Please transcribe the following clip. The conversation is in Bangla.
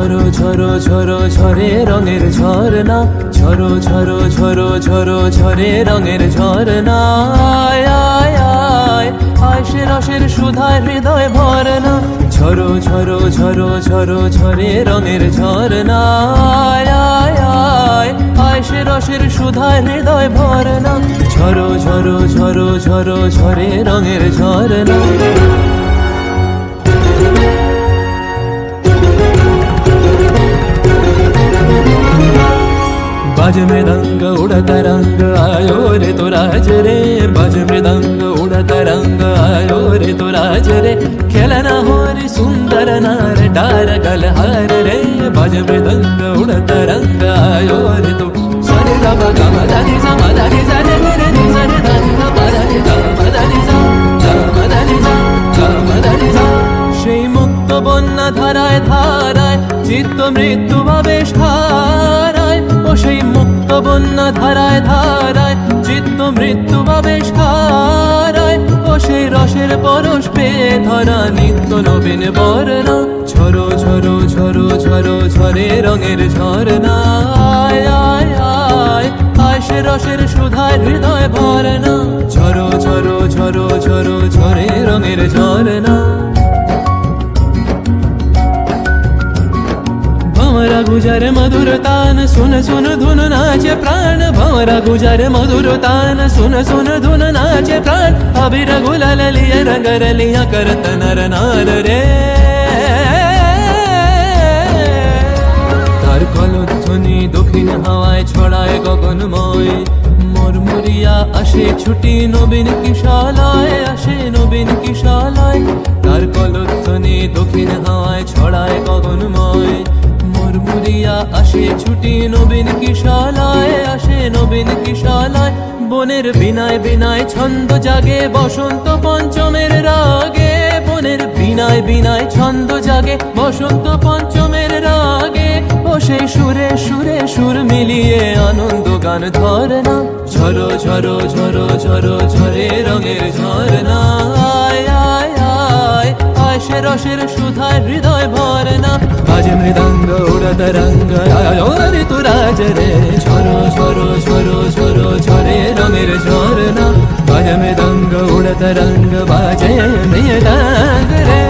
ঝরো ঝরো ঝরো ঝরে রঙের ঝরনা, ঝরো ঝরো ঝরো ঝরো ঝরে রঙের ঝরনা। আয় আয় আয় আয় সে রসের সুধায় হৃদয় ভরনা, ঝরো ঝরো ঝরো ঝরো ঝরে রঙের ঝরনা। আয় আয় আয় আয় সে রসের সুধায় হৃদয় ভরনা, ঝরো ঝরো ঝরো ঝরো ঝরে রঙের ঝরনা। बाज मृदंग उड़ता रंग आयो रे तो राज रे, बाज मृदंग उड़ता रंग आयो रे तो राज रे। खेलना हो रे सुंदर नार डार गलहार रे, बाज मृदंग उड़ता रंग आयो रे तो सरे गा मा गा मा दा नि सा मा दा नि सा रे रे नि सा रे दा नि सा मा दा नि सा मा दा नि सा गा मा दा नि सा गा मा दा नि सा। সেই মুক্ত বন্যা ধারায় ধারায় চিত্ত মৃত্যু ভাবে হারায়, ও সেই মুক্ত বন্যা ধারায় ধারায় চিত্ত মৃত্যু ভাবে হারায়। ও সেই রসের পরশ পেয়ে ধরা নিত্য নবীন বর্ণা, ঝরো ঝরো ঝরো ঝরো ঝরে রঙের ঝরনা। আয় আয় আয় আয় সে রসের সুধায় হৃদয় ভরনা, ঝরো ঝরো ঝরো ঝরো ঝরে রঙের ঝরনা। भंवरा गुजर मधुर तान सुन सुन धुन नाचे प्राण, भंवरा गुजर मधुर तान सुन सुन धुन नाचे प्राण। अबीर गुलाल लिया रंग रलिया करत नर नार रे, तार कलध्वनि दक्षिण हावाय ছড়ায় গগনময়। মরমরিয়া আসে ছুটি নবীন কিশালয়, আসে নবীন কিশালয়। তার কলধ্বনি দক্ষিণ হাওয়ায় ছড়ায় গগনময়। মুরিয়া আসে ছুটি নবীন কিশালয়, আসে নবীন কিশালয়। বনের বিনায় বিনায় ছন্দ জাগে বসন্ত পঞ্চমের রাগে, বনের বিনায় বিনায় ছন্দ জাগে বসন্ত পঞ্চমের রাগে। ও সেই সুরে সুরে সুর মিলিয়ে আনন্দ গান ধরনা, ঝরো ঝরো ঝরো ঝরো ঝরে রঙের ঝরনা। আয় আয় আয় আয় সে রসের সুধায় হৃদয় ভরনা, বাজে মৃদঙ্গ উড়ত রঙ্গ আयो রে তো রাজ রে। ঝরো ঝরো ঝরো ঝরো ঝরে রঙের ঝরনা, বাজে মৃদঙ্গ উড়ত রঙ্গ বাজে মৃদঙ্গ রে।